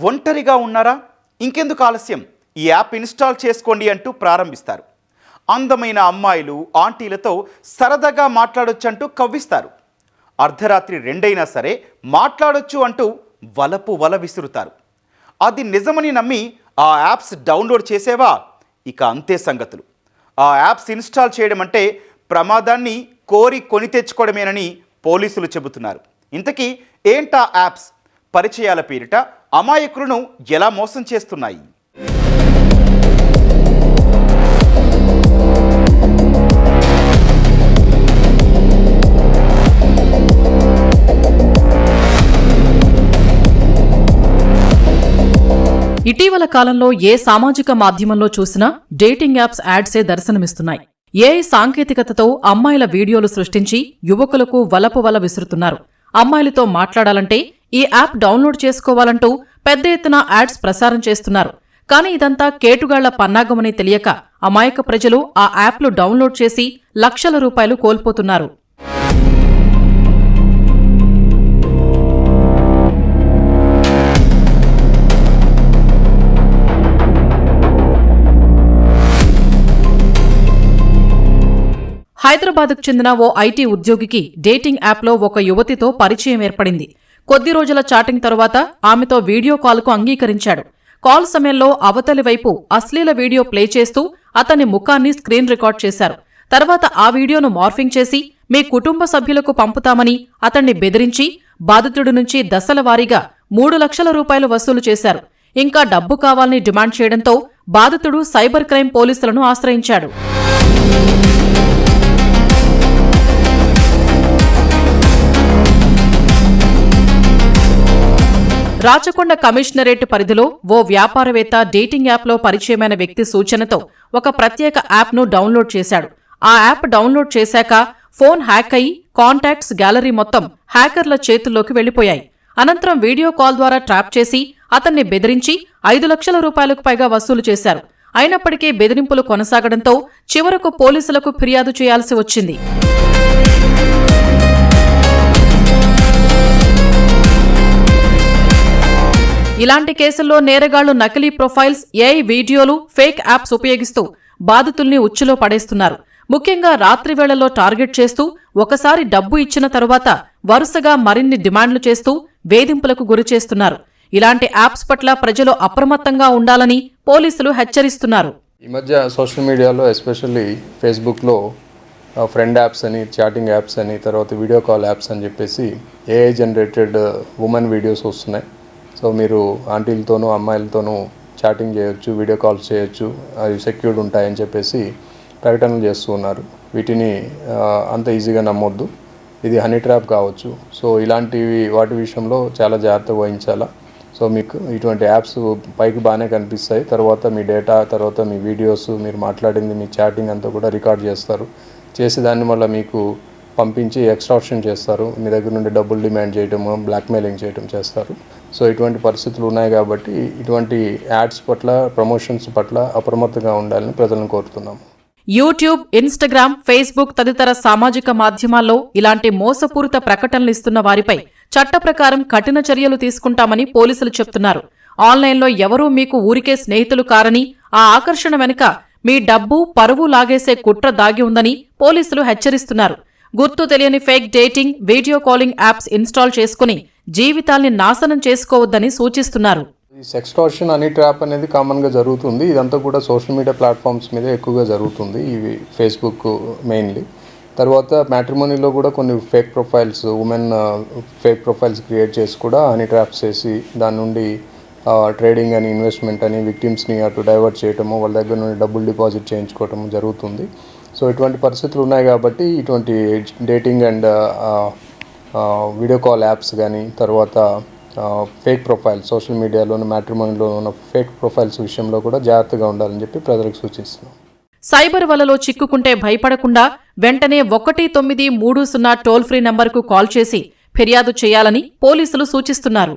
ఒంటరిగా ఉన్నారా? ఇంకెందుకు ఆలస్యం, ఈ యాప్ ఇన్స్టాల్ చేసుకోండి అంటూ ప్రారంభిస్తారు. అందమైన అమ్మాయిలు ఆంటీలతో సరదాగా మాట్లాడొచ్చంటూ కవ్విస్తారు. అర్ధరాత్రి 2 అయినా సరే మాట్లాడొచ్చు అంటూ వల విసురుతారు. అది నిజమని నమ్మి ఆ యాప్స్ డౌన్లోడ్ చేసేవా? ఇక అంతే సంగతులు. ఆ యాప్స్ ఇన్స్టాల్ చేయడం అంటే ప్రమాదాన్ని కోరి కొని తెచ్చుకోవడమేనని పోలీసులు చెబుతున్నారు. ఇంతకీ ఏంటా యాప్స్? పరిచయాల పేరిట అమాయకులను ఎలా మోసం చేస్తున్నాయి? ఇటీవల కాలంలో ఏ సామాజిక మాధ్యమంలో చూసినా డేటింగ్ యాప్స్ యాడ్సే దర్శనమిస్తున్నాయి. ఏఐ సాంకేతికతతో అమ్మాయిల వీడియోలు సృష్టించి యువకులకు వల విసురుతున్నారు. అమ్మాయిలతో మాట్లాడాలంటే ఈ యాప్ డౌన్లోడ్ చేసుకోవాలంటూ పెద్ద ఎత్తున యాడ్స్ ప్రసారం చేస్తున్నారు. కానీ ఇదంతా కేటుగాళ్ల పన్నాగమని తెలియక అమాయక ప్రజలు ఆ యాప్లు డౌన్లోడ్ చేసి లక్షల రూపాయలు కోల్పోతున్నారు. హైదరాబాద్కు చెందిన ఓ ఐటీ ఉద్యోగికి డేటింగ్ యాప్లో ఒక యువతితో పరిచయం ఏర్పడింది. కొద్ది రోజుల చాటింగ్ తరువాత ఆమెతో వీడియో కాల్కు అంగీకరించాడు. కాల్ సమయంలో అవతలి వైపు అశ్లీల వీడియో ప్లే చేస్తూ అతని ముఖాన్ని స్క్రీన్ రికార్డ్ చేశారు. తర్వాత ఆ వీడియోను మార్ఫింగ్ చేసి మీ కుటుంబ సభ్యులకు పంపుతామని అతన్ని బెదిరించి బాధితుడి నుంచి దశల వారీగా 3 లక్షల రూపాయలు వసూలు చేశారు. ఇంకా డబ్బు కావాలని డిమాండ్ చేయడంతో బాధితుడు సైబర్ క్రైమ్ పోలీసులను ఆశ్రయించాడు. రాచకొండ కమిషనరేట్ పరిధిలో ఓ వ్యాపారవేత్త డేటింగ్ యాప్లో పరిచయమైన వ్యక్తి సూచనతో ఒక ప్రత్యేక యాప్ను డౌన్లోడ్ చేశాడు. ఆ యాప్ డౌన్లోడ్ చేశాక ఫోన్ హ్యాక్ అయి కాంటాక్ట్స్ గ్యాలరీ మొత్తం హ్యాకర్ల చేతుల్లోకి వెళ్లిపోయాయి. అనంతరం వీడియో కాల్ ద్వారా ట్రాప్ చేసి అతన్ని బెదిరించి 5 లక్షల రూపాయలకు పైగా వసూలు చేశారు. అయినప్పటికీ బెదిరింపులు కొనసాగడంతో చివరకు పోలీసులకు ఫిర్యాదు చేయాల్సి వచ్చింది. ఇలాంటి కేసుల్లో నేరగాళ్లు నకిలీ ప్రొఫైల్స్, ఏఐ వీడియోలు, ఫేక్ యాప్స్ ఉపయోగిస్తూ బాధితుల్ని ఉచ్చులో పడేస్తున్నారు. ముఖ్యంగా రాత్రి వేళల్లో టార్గెట్ చేస్తూ ఒకసారి డబ్బు ఇచ్చిన తరువాత వరుసగా మరిన్ని డిమాండ్లు చేస్తూ వేధింపులకు గురిచేస్తున్నారు. ఇలాంటి యాప్స్ పట్ల ప్రజలు అప్రమత్తంగా ఉండాలని పోలీసులు హెచ్చరిస్తున్నారు. ఈ మధ్య సోషల్ మీడియాలో ఎస్పెషల్లీ ఫేస్బుక్లో ఫ్రెండ్ యాప్స్ అని, చాటింగ్ యాప్స్ అని, తర్వాత వీడియో కాల్ యాప్స్ అని చెప్పేసి ఏఐ జనరేటెడ్ ఉమెన్ వీడియోస్ వస్తున్నాయి. సో మీరు ఆంటీలతోనూ అమ్మాయిలతోనూ చాటింగ్ చేయొచ్చు, వీడియో కాల్స్ చేయొచ్చు, అవి సెక్యూర్డ్ ఉంటాయని చెప్పేసి ప్రకటనలు చేస్తూ ఉన్నారు. వీటిని అంత ఈజీగా నమ్మొద్దు. ఇది హనీ ట్రాప్ కావచ్చు. సో ఇలాంటివి వాటి విషయంలో చాలా జాగ్రత్త వహించాలా. సో మీకు ఇటువంటి యాప్స్ పైకి బాగానే కనిపిస్తాయి, తర్వాత మీ డేటా, తర్వాత మీ వీడియోస్, మీరు మాట్లాడింది, మీ చాటింగ్ అంతా కూడా రికార్డ్ చేస్తారు. చేసి దాన్ని వల్ల మీకు పంపించి ఎక్స్ట్రాక్షన్ చేస్తారు. మీ దగ్గర నుండి డబ్బులు డిమాండ్ చేయటము, బ్లాక్మెయిలింగ్ చేయటం చేస్తారు. సో ఇటువంటి పరిస్థితులు ఉన్నాయి కాబట్టి ఇటువంటి యాడ్స్ పట్ల, ప్రమోషన్స్ పట్ల అప్రమత్తంగా ఉండాలని ప్రజలను కోరుతున్నాము. యూట్యూబ్, ఇన్స్టాగ్రామ్, ఫేస్బుక్ తదితర సామాజిక మాధ్యమాల్లో ఇలాంటి మోసపూరిత ప్రకటనలు ఇస్తున్న వారిపై చట్ట ప్రకారం కఠిన చర్యలు తీసుకుంటామని పోలీసులు చెప్తున్నారు. ఆన్లైన్లో ఎవరూ మీకు ఊరికే స్నేహితులు కారని, ఆ ఆకర్షణ వెనుక మీ డబ్బు, పరువు లాగేసే కుట్ర దాగి ఉందని పోలీసులు హెచ్చరిస్తున్నారు. గుర్తు తెలియని fake dating, video calling apps install చేసుకుని జీవితాల్ని నాశనం చేసుకోవద్దని సూచిస్తున్నారు. ఈ సెక్స్టార్షన్, హనీ ట్రాప్ అనేది కామన్గా జరుగుతుంది. ఇదంతా కూడా సోషల్ మీడియా ప్లాట్ఫామ్స్ మీద ఎక్కువగా జరుగుతుంది. ఇవి ఫేస్బుక్ మెయిన్లీ. తర్వాత మ్యాట్రిమోనీలో కూడా కొన్ని fake profiles, women fake profiles create చేసి కూడా హనీ ట్రాప్స్ చేసి దాని నుండి ట్రేడింగ్ అని, ఇన్వెస్ట్మెంట్ అని విక్టిమ్స్ని అటు డైవర్ట్ చేయటము, వాళ్ళ దగ్గర నుండి డబ్బులు డిపాజిట్ చేయించుకోవటము జరుగుతుంది. సో ఇటువంటి పరిస్థితులు ఉన్నాయి కాబట్టి ఇటువంటి dating and video call apps కానీ, తర్వాత ఫేక్ ప్రొఫైల్స్, సోషల్ మీడియాలోని మ్యాట్రిమోనీలో ఉన్న ఫేక్ ప్రొఫైల్స్ విషయంలో కూడా జాగ్రత్తగా ఉండాలని చెప్పి ప్రజలకు సూచిస్తున్నాం. సైబర్ వలలో చిక్కుకుంటే భయపడకుండా వెంటనే 1930 టోల్ ఫ్రీ నంబర్కు కాల్ చేసి ఫిర్యాదు చేయాలని పోలీసులు సూచిస్తున్నారు.